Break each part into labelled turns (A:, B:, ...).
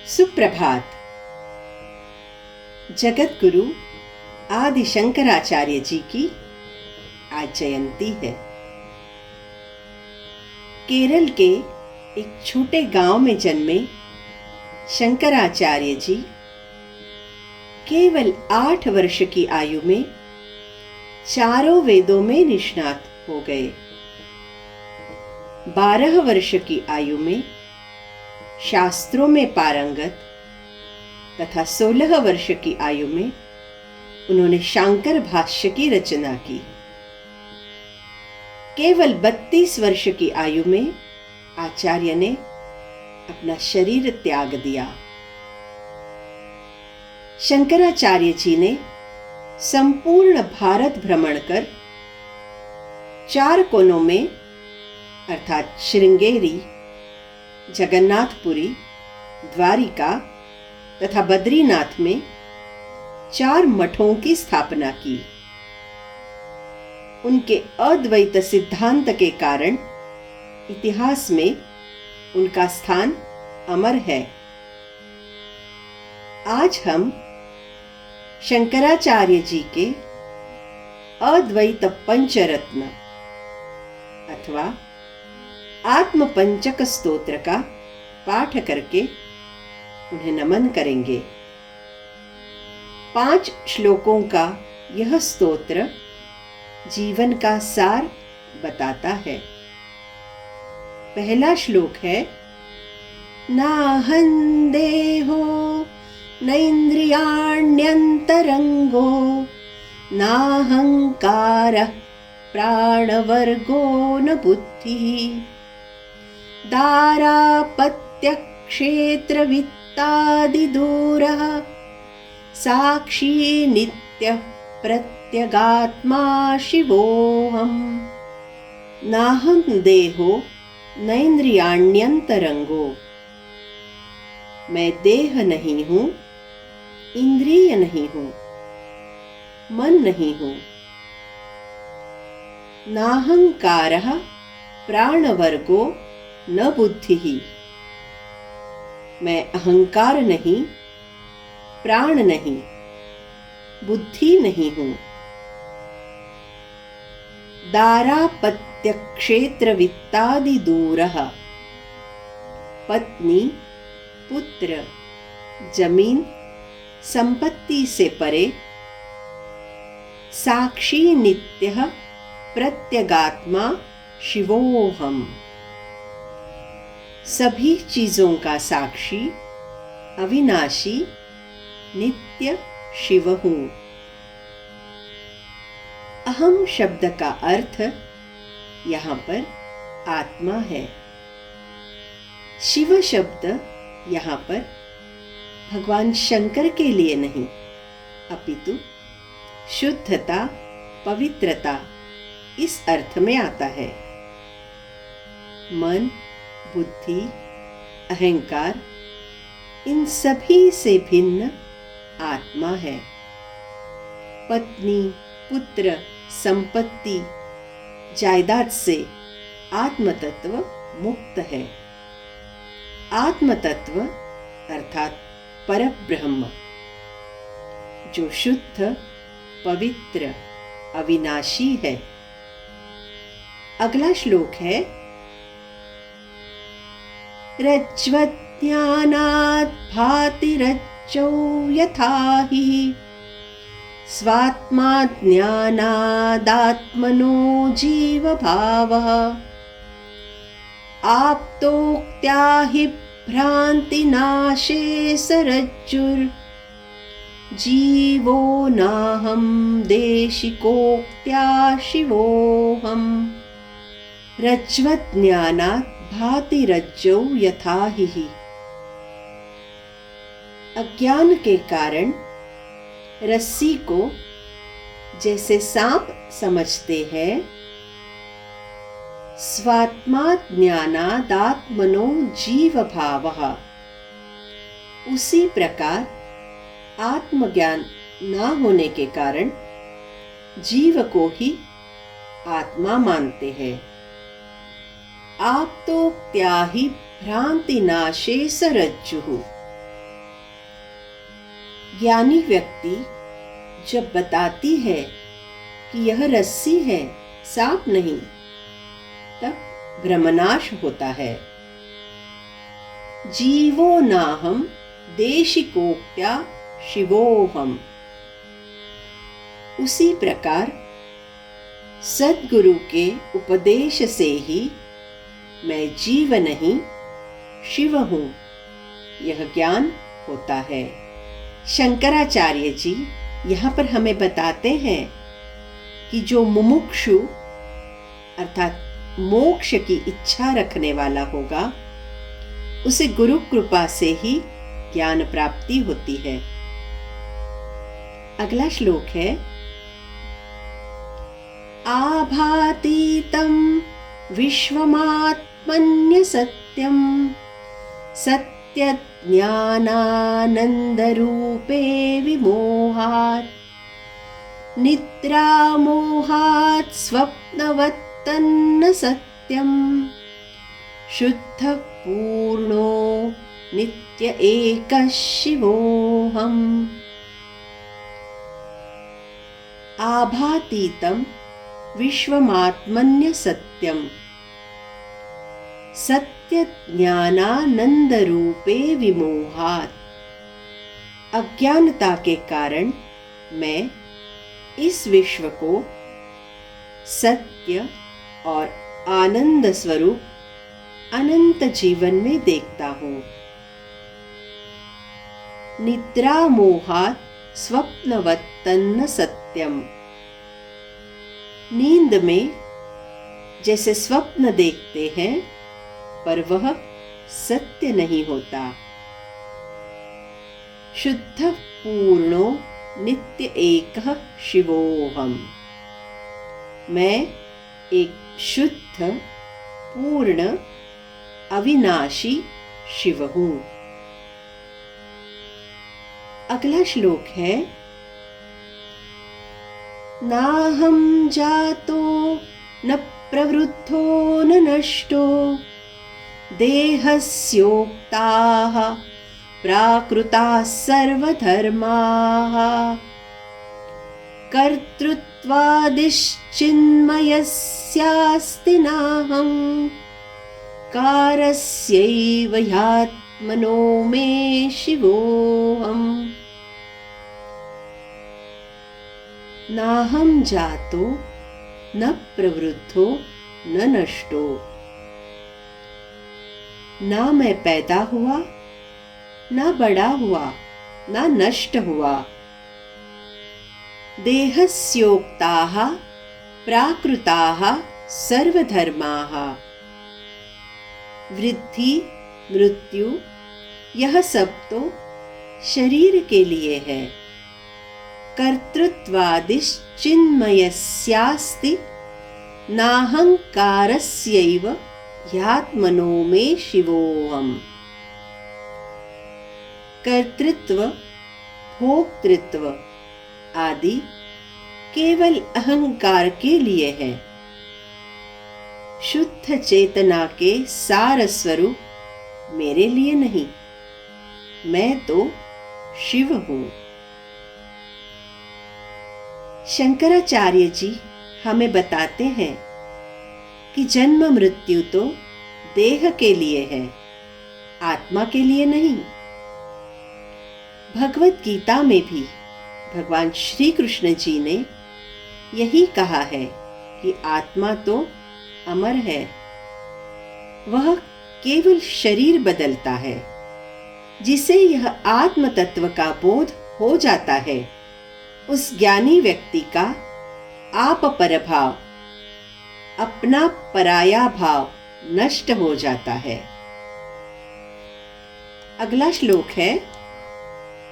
A: सुप्रभात। जगत गुरु आदि शंकराचार्य जी की आज जयंती है। केरल के एक छोटे गांव में जन्मे शंकराचार्य जी केवल 8 वर्ष की आयु में चारों वेदों में निष्णात हो गए। 12 वर्ष की आयु में शास्त्रों में पारंगत तथा 16 वर्ष की आयु में उन्होंने शांकर भाष्य की रचना की। केवल 32 वर्ष की आयु में आचार्य ने अपना शरीर त्याग दिया। शंकराचार्य जी ने संपूर्ण भारत भ्रमण कर 4 कोनों में अर्थात श्रृंगेरी, जगन्नाथपुरी, द्वारिका तथा बद्रीनाथ में 4 मठों की स्थापना की। उनके अद्वैत सिद्धांत के कारण इतिहास में उनका स्थान अमर है। आज हम शंकराचार्य जी के अद्वैत पंचरत्न अथवा आत्म पंचक स्तोत्र का पाठ करके उन्हें नमन करेंगे। 5 श्लोकों का यह स्तोत्र जीवन का सार बताता है। पहला श्लोक है, नाहं देहो नैन्द्रियाण्यन्तरंगो नाहंकारः प्राणवर्गो न बुद्धिः दारापत्यक्षेत्रवित्तादिदूरः साक्षी नित्यः प्रत्यगात्मा शिवोऽहम्। नाहं देहो नैन्द्रियाण्यन्तरंगो, मैं देह नहीं हूँ, इंद्रिय नहीं हूँ, मन नहीं हूँ। नाहंकारः प्राणवर्गो न बुद्धिः, मैं अहंकार नहीं, प्राण नहीं, बुद्धि नहीं हूँ। दारापत्यक्षेत्रवित्तादिदूरः, पत्नी, पुत्र, जमीन, संपत्ति से परे। साक्षी नित्यः प्रत्यगात्मा शिवोऽहम्, सभी चीजों का साक्षी, अविनाशी, नित्य शिव हूँ। अहम शब्द का अर्थ यहाँ पर आत्मा है। शिव शब्द यहाँ पर भगवान शंकर के लिए नहीं, अपितु शुद्धता, पवित्रता इस अर्थ में आता है। मन, बुद्धि, अहंकार इन सभी से भिन्न आत्मा है। पत्नी, पुत्र, संपत्ति, जायदाद से आत्मतत्व मुक्त है। आत्मतत्व अर्थात परब्रह्म जो शुद्ध, पवित्र, अविनाशी है। अगला श्लोक है, रज्ज्वज्ञानात् भाति रज्जौ यथा हि स्वात्मा ज्ञानादात्मनो जीवभावः आप्तोक्त्या हि भ्रान्तिनाशे स रज्जुर्जीवो नाहं देशिकोक्त्या शिवोऽहम्। रज्ज्वज्ञानात् भाति रज्जौ यथा हि, अज्ञान के कारण रस्सी को जैसे सांप समझते हैं, स्वात्मा ज्ञानादात्मनो जीव भावः, उसी प्रकार आत्मज्ञान ना होने के कारण जीव को ही आत्मा मानते हैं। आप तो क्या ही भ्रांति नाशे स रज्जुः, ज्ञानी व्यक्ति जब बताती है कि यह रस्सी है, सांप नहीं, तब भ्रमनाश होता है। जीवो नाहम देशिकोक्त्या शिवोहम। उसी प्रकार सद्गुरु के उपदेश से ही मैं जीव नहीं शिव हूँ, यह ज्ञान होता है। शंकराचार्य जी यहाँ पर हमें बताते हैं कि जो मुमुक्षु अर्थात मोक्ष की इच्छा रखने वाला होगा, उसे गुरु कृपा से ही ज्ञान प्राप्ति होती है। अगला श्लोक है, आभातीतं विश्वमात्मन्य सत्यम सत्यज्ञानानंदरूपे विमोहात् निद्रामोहात् स्वप्नवत्तन्न सत्यम शुद्ध पूर्णो नित्य एकः शिवोऽहम्। आभातीतं विश्वमात्मन्य सत्यम सत्य ज्ञानानंद रूपे विमोहात्। अज्ञानता के कारण मैं इस विश्व को सत्य और आनंद स्वरूप अनंत जीवन में देखता हूँ। निद्रा मोहात् स्वप्नवत्तन्न सत्यम। नींद में जैसे स्वप्न देखते हैं, पर वह सत्य नहीं होता। शुद्ध पूर्णो नित्य एकः शिवोऽहम्। मैं एक शुद्ध पूर्ण अविनाशी शिव हूँ। अगला श्लोक है, नाहं जातो न प्रवृद्धो न नष्टो देहस्योक्ताः प्राकृताः सर्वधर्माः कर्तृत्वादिश्चिन्मयस्यास्ति नाहं कारस्यैव ह्यात्मनो मे शिवोऽहम्। नाहं जातो न प्रवृद्धो न नष्टो। ना मैं पैदा हुआ, ना बड़ा हुआ, ना नष्ट हुआ। देहस्योक्ताः प्राकृताः सर्वधर्माः। वृद्धि मृत्यु यह सब तो शरीर के लिए है। कर्तृत्वादिश्चिन्मयस्यास्ति नाहंकारस्यैव ह्यात्मनो मे शिवोऽहम्। कर्तृत्व भोक्तृत्व आदि केवल अहंकार के लिए है। शुद्ध चेतना के सार स्वरूप मेरे लिए नहीं, मैं तो शिव हूँ। शंकराचार्य जी हमें बताते हैं कि जन्म मृत्यु तो देह के लिए है, आत्मा के लिए नहीं। भगवत गीता में भी भगवान श्री कृष्ण जी ने यही कहा है कि आत्मा तो अमर है, वह केवल शरीर बदलता है। जिसे यह आत्म तत्व का बोध हो जाता है, उस ज्ञानी व्यक्ति का आप पर भाव, अपना पराया भाव नष्ट हो जाता है। अगला श्लोक है,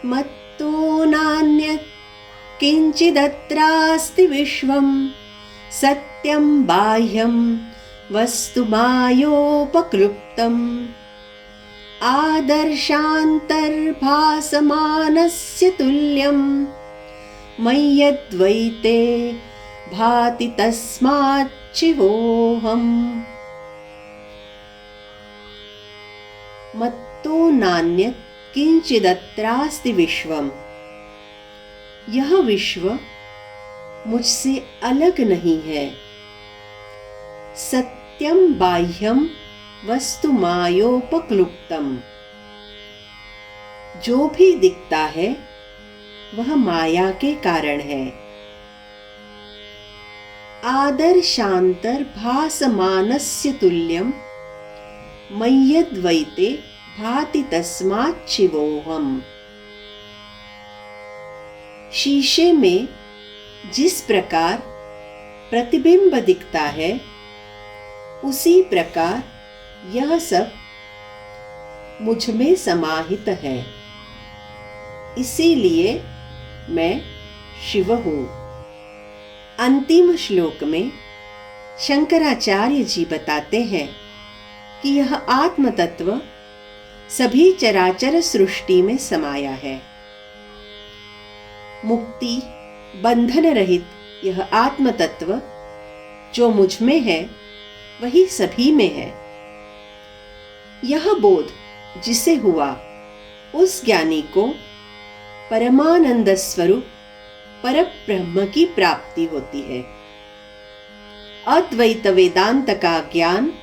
A: मत्तो नान्यत् किंचिदत्रास्ति विश्वं सत्यं बाह्यं वस्तु मायोपक्लुप्तम् आदर्शान्तर्भासमानस्य तुल्यं मय्यद्वैते भाति तस्मात् शिवोऽहम्। मत्तो नान्यत् किंचिदत्रास्ति विश्वम्। यह विश्व मुझसे अलग नहीं है। सत्यम बाह्यम वस्तु मायोपक्लुप्तम। जो भी दिखता है वह माया के कारण है। आदर्शांतर भासमानस्य तुल्यम मय्यद्वैते भाति तस्मात् शिवोऽहम्। शीशे में जिस प्रकार प्रतिबिंब दिखता है उसी प्रकार यह सब मुझ में समाहित है, इसीलिए मैं शिव हूँ। अंतिम श्लोक में शंकराचार्य जी बताते हैं कि यह आत्म तत्व सभी चराचर सृष्टि में समाया है। मुक्ति बंधन रहित यह आत्म तत्व जो मुझ में है वही सभी में है। यह बोध जिसे हुआ उस ज्ञानी को परमानंद स्वरूप परब्रह्म की प्राप्ति होती है। अद्वैत वेदांत का ज्ञान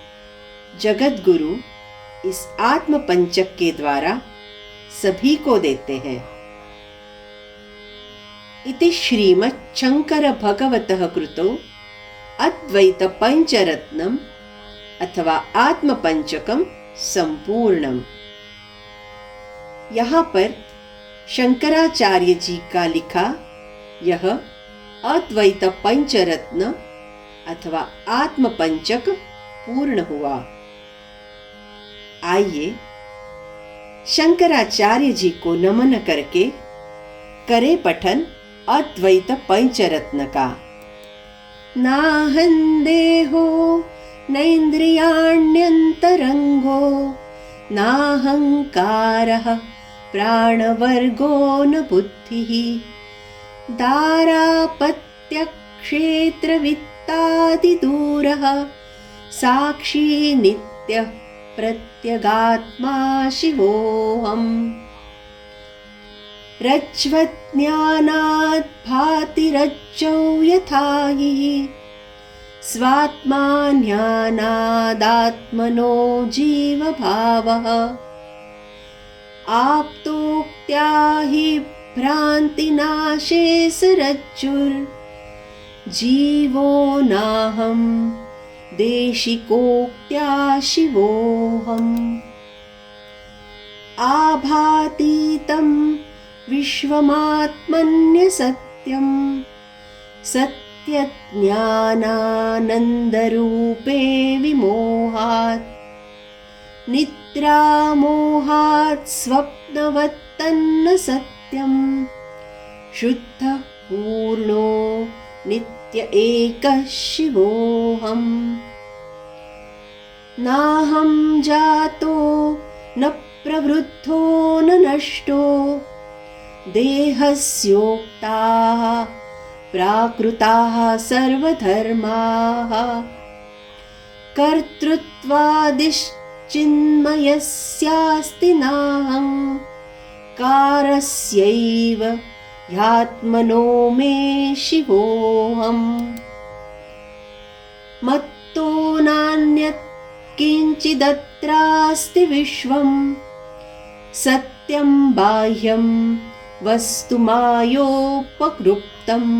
A: जगत गुरु इस आत्म पंचक के द्वारा सभी को देते हैं। इति श्रीमद् शंकर भगवतः कृतो अद्वैत पंचरत्नम अथवा आत्म पंचकम संपूर्णम। यहाँ पर शंकराचार्य जी का लिखा यह अद्वैत पंचरत्न अथवा आत्म पंचक पूर्ण हुआ। आइए शंकराचार्य जी को नमन करके करे पठन अद्वैत पंचरत्न का। नाहं देहो नैन्द्रियाण्यन्तरङ्गो नाहंकारः प्राणवर्गो न बुद्धिः दारापत्यक्षेत्रवित्तादिदूरः साक्षी नित्यः प्रत्यगात्मा शिवोऽहम्। रज्ज्वज्ञानात् भाति रज्जौ यथा हि स्वात्मा ज्ञानादात्मनो जीवभावः आप्तोक्त्या हि भ्रान्तिनाशे स रज्जुर्जीवो नाहं देशिकोक्त्या शिवोऽहम्। आभातीतं विश्वमात्मन्यसत्यं सत्यज्ञानानन्दरूपे विमोहात् निद्रामोहात् स्वप्नवत्तन्न सत्यं शुद्धः पूर्णो नित्य एकः शिवोऽहम्। नाहं जातो न प्रवृद्धो न नष्टो देहस्योक्ताः प्राकृताः सर्वधर्माः कर्तृत्वादिश्चिन्मयस्यास्ति नाहं कारस्यैव ह्यात्मनो मे शिवोऽहम्। मत्तो नान्यत् किञ्चिदत्रास्ति विश्वं सत्यं बाह्यं वस्तु मायोपकृप्तम्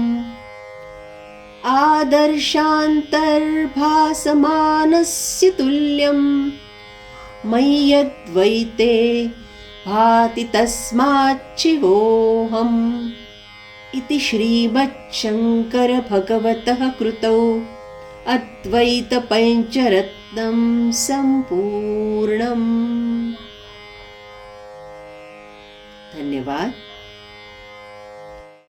A: आदर्शान्तर्भासमानस्य तुल्यं मय्यद्वैते भाति तस्मात् शिवोऽहम्। इति श्रीमच्छंकर भगवतः कृतौ अद्वैत पंचरत्नं संपूर्णम्। धन्यवाद।